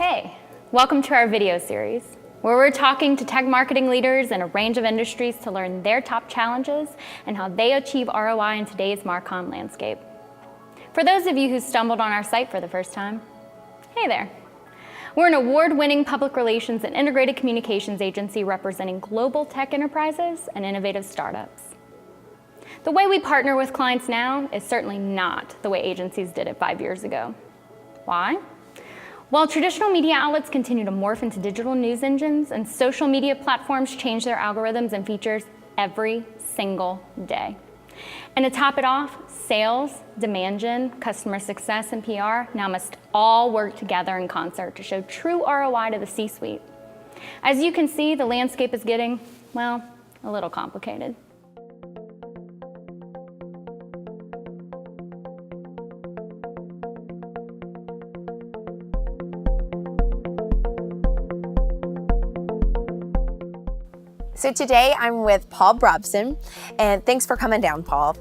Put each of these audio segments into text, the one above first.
Hey, welcome to our video series, where we're talking to tech marketing leaders in a range of industries to learn their top challenges and how they achieve ROI in today's MarCom landscape. For those of you who stumbled on our site for the first time, hey there. We're an award-winning public relations and integrated communications agency representing global tech enterprises and innovative startups. The way we partner with clients now is certainly not the way agencies did it 5 years ago. Why? While traditional media outlets continue to morph into digital news engines and social media platforms change their algorithms and features every single day. And to top it off, sales, demand gen, customer success, and PR now must all work together in concert to show true ROI to the C-suite. As you can see, the landscape is getting, well, a little complicated. So today I'm with Paul Bronson, and thanks for coming down, Paul.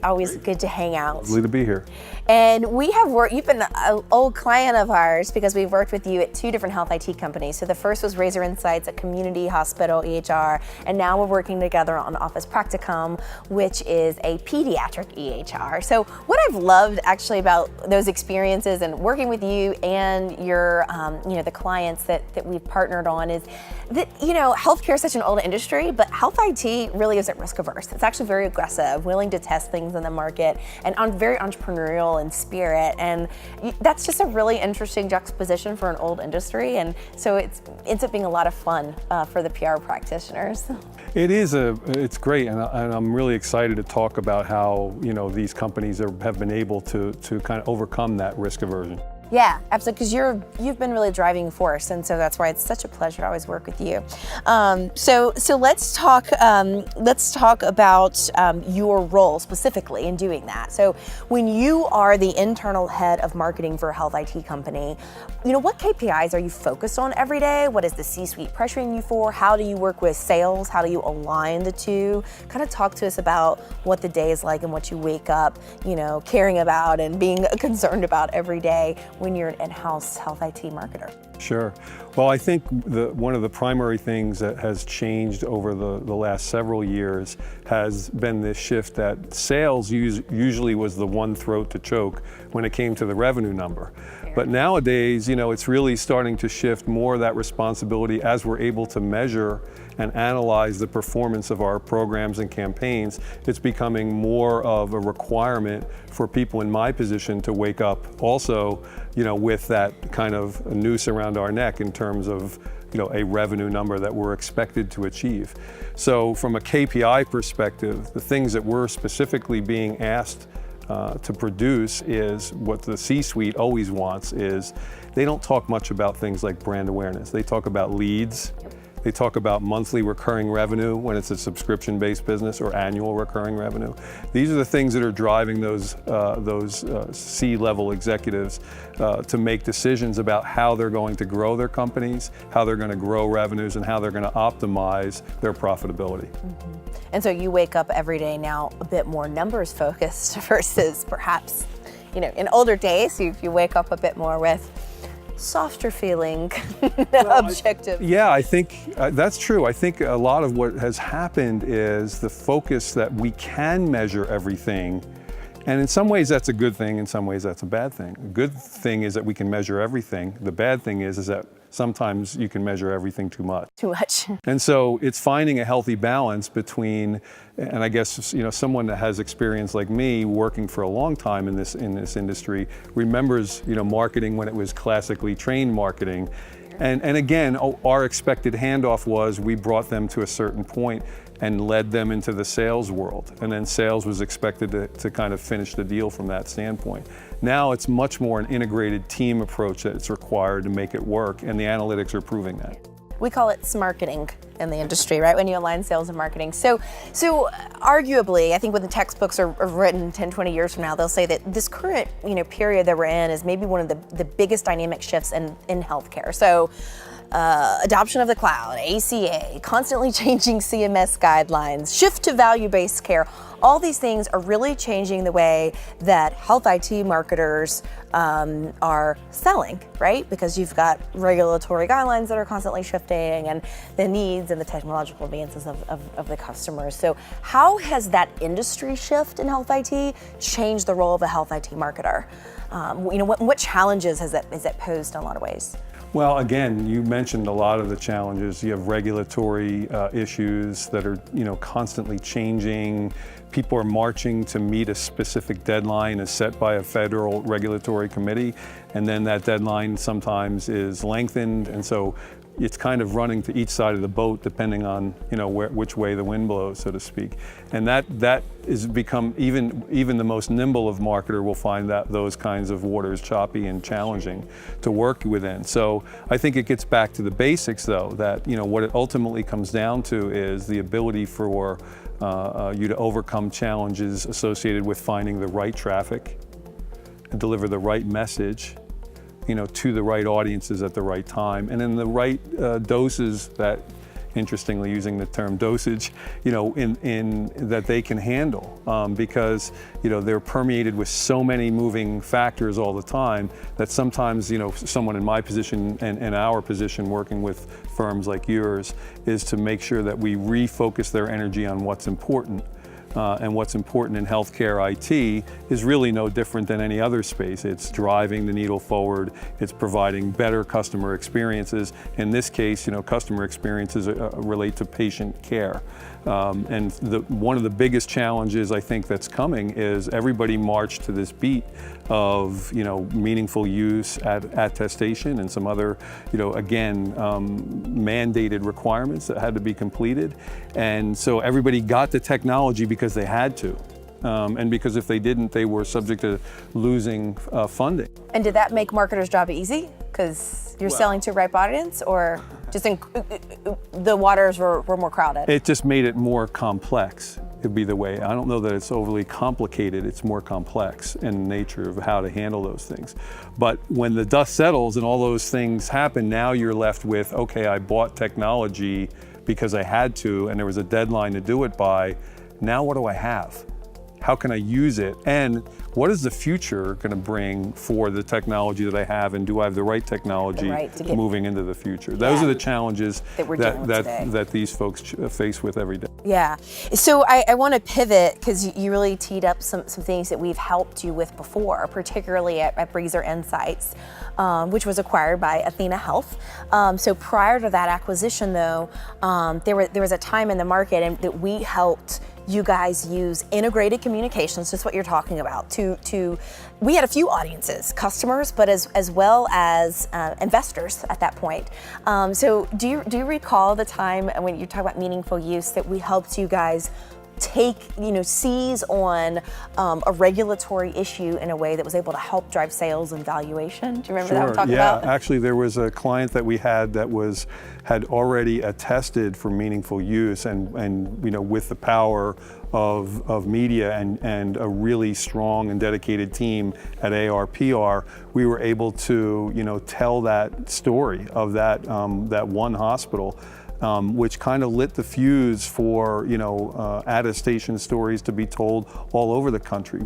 Always good to hang out. Lovely to be here. And we have worked, you've been an old client of ours because we've worked with you at 2 different health IT companies. So the first was Razor Insights, a community hospital EHR, and now we're working together on Office Practicum, which is a pediatric EHR. So what I've loved actually about those experiences and working with you and your, the clients that we've partnered on is that, healthcare is such an old industry, but health IT really isn't risk averse. It's actually very aggressive, willing to test things in the market, and very entrepreneurial in spirit. And that's just a really interesting juxtaposition for an old industry. And so it ends up being a lot of fun for the PR practitioners. It is it's great, and I'm really excited to talk about how these companies have been able to kind of overcome that risk aversion. Yeah, absolutely, because you've been really driving force, and so that's why it's such a pleasure to always work with you. So let's talk about your role specifically in doing that. So when you are the internal head of marketing for a health IT company, what KPIs are you focused on every day? What is the C-suite pressuring you for? How do you work with sales? How do you align the two? Kind of talk to us about what the day is like and what you wake up, caring about and being concerned about every day when you're an in-house health IT marketer. Sure. Well, I think one of the primary things that has changed over the last several years has been this shift that sales usually was the one throat to choke when it came to the revenue number. But nowadays, it's really starting to shift more of that responsibility as we're able to measure and analyze the performance of our programs and campaigns. It's becoming more of a requirement for people in my position to wake up also, with that kind of noose around our neck in terms of a revenue number that we're expected to achieve. So from a KPI perspective, the things that we're specifically being asked to produce is what the C-suite always wants is they don't talk much about things like brand awareness. They talk about leads. They talk about monthly recurring revenue when it's a subscription-based business or annual recurring revenue. These are the things that are driving those C-level executives to make decisions about how they're going to grow their companies, how they're going to grow revenues, and how they're going to optimize their profitability. Mm-hmm. And so you wake up every day now a bit more numbers focused versus perhaps, in older days, you wake up a bit more with softer feeling, objective. Yeah, I think that's true. I think a lot of what has happened is the focus that we can measure everything. And in some ways that's a good thing, in some ways that's a bad thing. A good thing is that we can measure everything. The bad thing is that sometimes you can measure everything too much. Too much. And so it's finding a healthy balance between, and I guess someone that has experience like me working for a long time in this industry remembers marketing when it was classically trained marketing. And again, our expected handoff was we brought them to a certain point and led them into the sales world. And then sales was expected to kind of finish the deal from that standpoint. Now it's much more an integrated team approach that's required to make it work, and the analytics are proving that. We call it smarketing in the industry, right? When you align sales and marketing. So arguably, I think when the textbooks are written 10, 20 years from now, they'll say that this current period that we're in is maybe one of the biggest dynamic shifts in healthcare. So adoption of the cloud, ACA, constantly changing CMS guidelines, shift to value-based care. All these things are really changing the way that health IT marketers are selling, right? Because you've got regulatory guidelines that are constantly shifting and the needs and the technological advances of the customers. So how has that industry shift in health IT changed the role of a health IT marketer? What challenges has that posed in a lot of ways? Well, again, you mentioned a lot of the challenges. You have regulatory issues that are, constantly changing. People are marching to meet a specific deadline as set by a federal regulatory committee, and then that deadline sometimes is lengthened, and so it's kind of running to each side of the boat depending on which way the wind blows, so to speak. And that is become even the most nimble of marketer will find that those kinds of waters choppy and challenging to work within. So I think it gets back to the basics, though, that what it ultimately comes down to is the ability for you to overcome challenges associated with finding the right traffic and deliver the right message to the right audiences at the right time, and in the right doses that, interestingly using the term dosage, in that they can handle, because they're permeated with so many moving factors all the time that sometimes someone in my position and our position working with firms like yours is to make sure that we refocus their energy on what's important. And what's important in healthcare IT is really no different than any other space. It's driving the needle forward. It's providing better customer experiences. In this case, customer experiences relate to patient care. And one of the biggest challenges I think that's coming is everybody marched to this beat of meaningful use, attestation, and some other mandated requirements that had to be completed. And so everybody got the technology because they had to. And because if they didn't, they were subject to losing funding. And did that make marketers' job easy? Because you're selling to ripe audience, or just the waters were more crowded? It just made it more complex. It'd be the way. I don't know that it's overly complicated. It's more complex in nature of how to handle those things. But when the dust settles and all those things happen, now you're left with, okay, I bought technology because I had to, and there was a deadline to do it by. Now what do I have? How can I use it? And what is the future going to bring for the technology that I have? And do I have the right technology moving into the future? Those are the challenges that these folks face with every day. Yeah. So I want to pivot because you really teed up some things that we've helped you with before, particularly at Razor Insights, which was acquired by Athena Health. So prior to that acquisition, though, there was a time in the market and that we helped you guys use integrated communications, just what you're talking about, we had a few audiences, customers, but as well as investors at that point. So do you recall the time when you talk about meaningful use that we helped you guys seize on a regulatory issue in a way that was able to help drive sales and valuation? Do you remember that we're talking about? Yeah, actually there was a client that we had that had already attested for meaningful use, and with the power of media and a really strong and dedicated team at ARPR, we were able to tell that story of that one hospital. Which kind of lit the fuse for attestation stories to be told all over the country.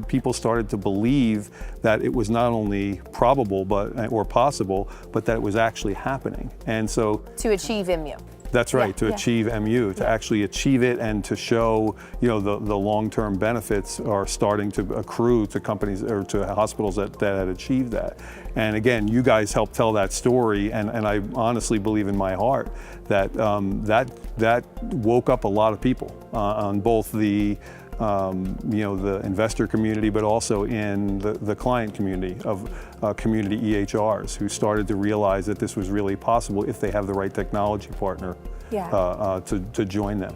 People started to believe that it was not only probable or possible, but that it was actually happening. And so to achieve MU. That's right, to achieve MU, to actually achieve it and to show, the long-term benefits are starting to accrue to companies or to hospitals that had achieved that. And again, you guys helped tell that story, and I honestly believe in my heart that that woke up a lot of people on both the investor community, but also in the client community of community EHRs who started to realize that this was really possible if they have the right technology partner to join them.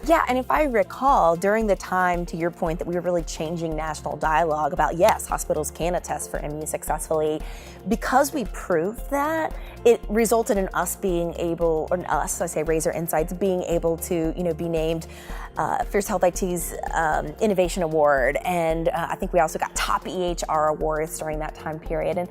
Yeah, and if I recall, during the time, to your point, that we were really changing national dialogue about, yes, hospitals can attest for MU successfully, because we proved that, it resulted in us being able, or us, I say Razor Insights, being able to, be named Fierce Health IT's Innovation Award, and I think we also got top EHR awards during that time period,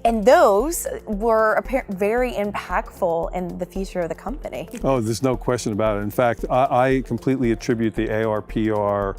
and those were very impactful in the future of the company. Oh, there's no question about it. In fact, I completely attribute the ARPR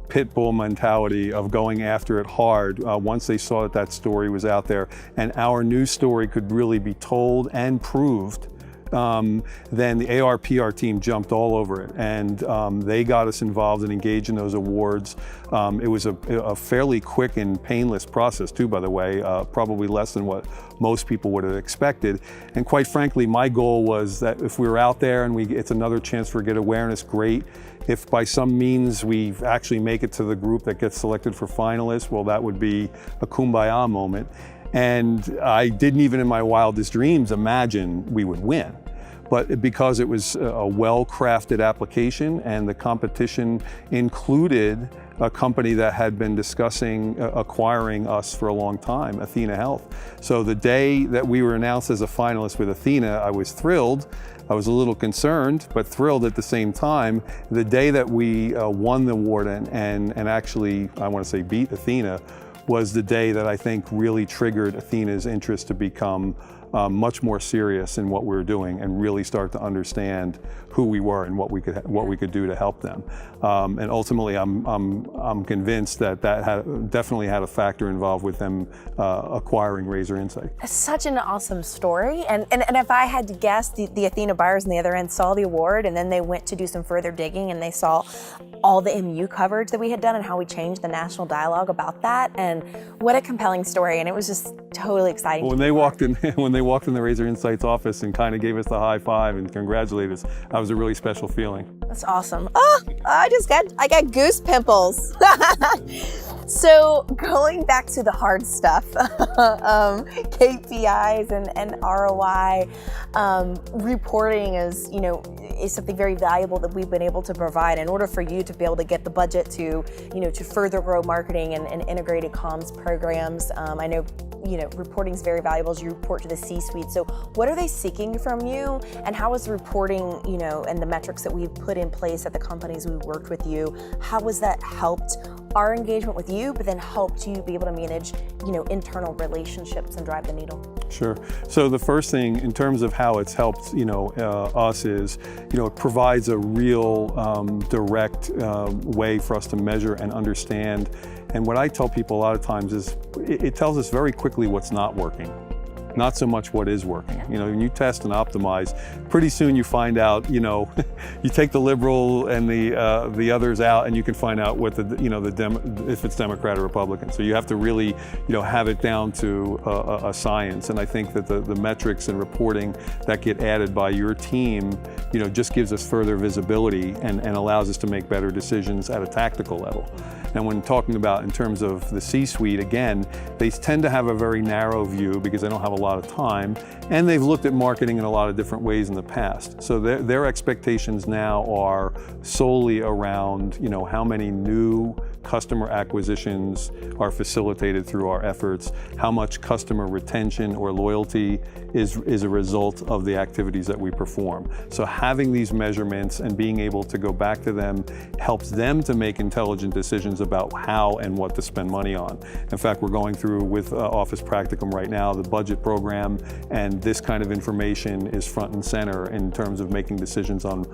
pit bull mentality of going after it hard once they saw that that story was out there and our news story could really be told and proved. Then the ARPR team jumped all over it, and they got us involved and engaged in those awards. It was a fairly quick and painless process too, by the way, probably less than what most people would have expected. And quite frankly, my goal was that if we were out there and it's another chance for get awareness, great. If by some means we actually make it to the group that gets selected for finalists, well, that would be a kumbaya moment. And I didn't even in my wildest dreams imagine we would win. But because it was a well-crafted application and the competition included a company that had been discussing acquiring us for a long time, athenahealth. So the day that we were announced as a finalist with Athena, I was thrilled. I was a little concerned, but thrilled at the same time. The day that we won the award and actually, I want to say beat Athena, was the day that I think really triggered Athena's interest to become much more serious in what we were doing and really start to understand who we were and what we could do to help them. And ultimately, I'm convinced that definitely had a factor involved with them acquiring Razor Insight. It's such an awesome story. And if I had to guess, the Athena buyers on the other end saw the award and then they went to do some further digging and they saw all the MU coverage that we had done and how we changed the national dialogue about that. And what a compelling story. And it was just totally exciting. Well, when they walked in the Razor Insights office and kind of gave us the high five and congratulated us, that was a really special feeling. That's awesome. Oh, I got goose pimples. So going back to the hard stuff, KPIs and ROI, reporting is something very valuable that we've been able to provide in order for you to be able to get the budget to further grow marketing and integrated comms programs. I know reporting is very valuable as you report to the C-suite. So what are they seeking from you, and how is reporting, and the metrics that we've put in place at the companies we've worked with you, how has that helped our engagement with you, but then helped you be able to manage, internal relationships and drive the needle? Sure. So the first thing in terms of how it's helped, us is, it provides a real direct way for us to measure and understand. And what I tell people a lot of times is it tells us very quickly what's not working, not so much what is working. When you test and optimize, pretty soon you find out, you take the liberal and the others out, and you can find out what if it's Democrat or Republican. So you have to really, have it down to a science. And I think that the metrics and reporting that get added by your team, just gives us further visibility and allows us to make better decisions at a tactical level. And when talking about in terms of the C-suite, again, they tend to have a very narrow view because they don't have a lot of time, and they've looked at marketing in a lot of different ways in the past. So their expectations now are solely around, how many new customer acquisitions are facilitated through our efforts, how much customer retention or loyalty is a result of the activities that we perform. So having these measurements and being able to go back to them helps them to make intelligent decisions about how and what to spend money on. In fact, we're going through with Office Practicum right now, the budget program, and this kind of information is front and center in terms of making decisions on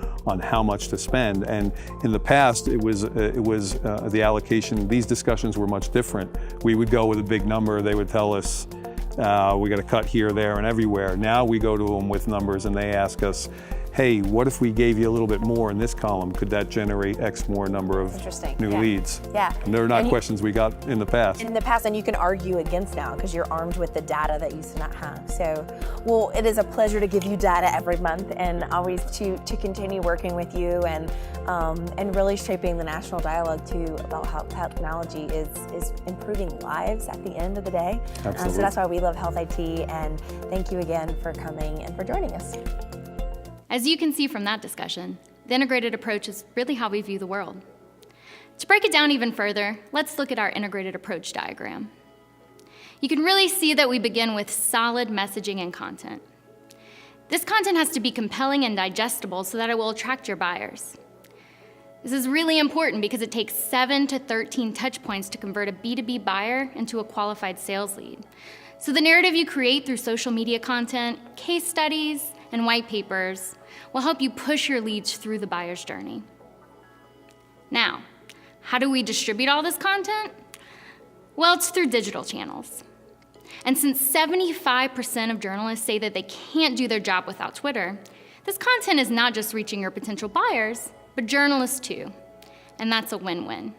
how much to spend. And in the past, it was the allocation. These discussions were much different. We would go with a big number. They would tell us, we got to cut here, there, and everywhere. Now we go to them with numbers and they ask us, hey, what if we gave you a little bit more in this column? Could that generate X more number of new leads? Yeah. And they're not questions we got in the past. And you can argue against now because you're armed with the data that you used to not have. So, well, it is a pleasure to give you data every month and always to continue working with you and really shaping the national dialogue too about how technology is improving lives at the end of the day. Absolutely. So that's why we love HeathIT, and thank you again for coming and for joining us. As you can see from that discussion, the integrated approach is really how we view the world. To break it down even further, let's look at our integrated approach diagram. You can really see that we begin with solid messaging and content. This content has to be compelling and digestible so that it will attract your buyers. This is really important because it takes 7 to 13 touch points to convert a B2B buyer into a qualified sales lead. So the narrative you create through social media content, case studies, and white papers will help you push your leads through the buyer's journey. Now, how do we distribute all this content? Well, it's through digital channels. And since 75% of journalists say that they can't do their job without Twitter, this content is not just reaching your potential buyers, but journalists too, and that's a win-win.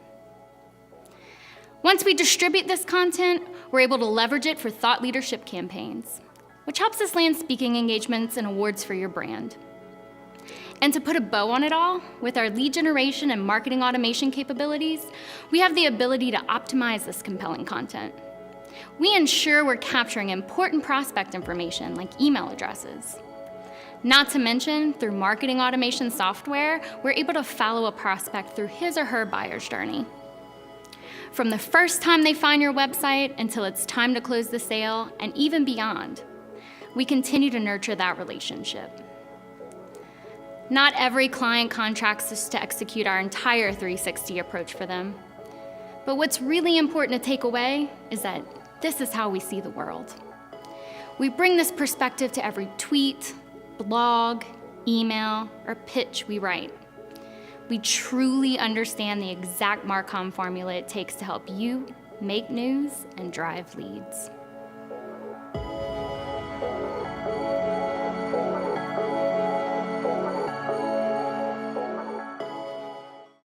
Once we distribute this content, we're able to leverage it for thought leadership campaigns, which helps us land speaking engagements and awards for your brand. And to put a bow on it all, with our lead generation and marketing automation capabilities, we have the ability to optimize this compelling content. We ensure we're capturing important prospect information like email addresses. Not to mention, through marketing automation software, we're able to follow a prospect through his or her buyer's journey. From the first time they find your website until it's time to close the sale, and even beyond, we continue to nurture that relationship. Not every client contracts us to execute our entire 360 approach for them. But what's really important to take away is that this is how we see the world. We bring this perspective to every tweet, blog, email, or pitch we write. We truly understand the exact Marcom formula it takes to help you make news and drive leads.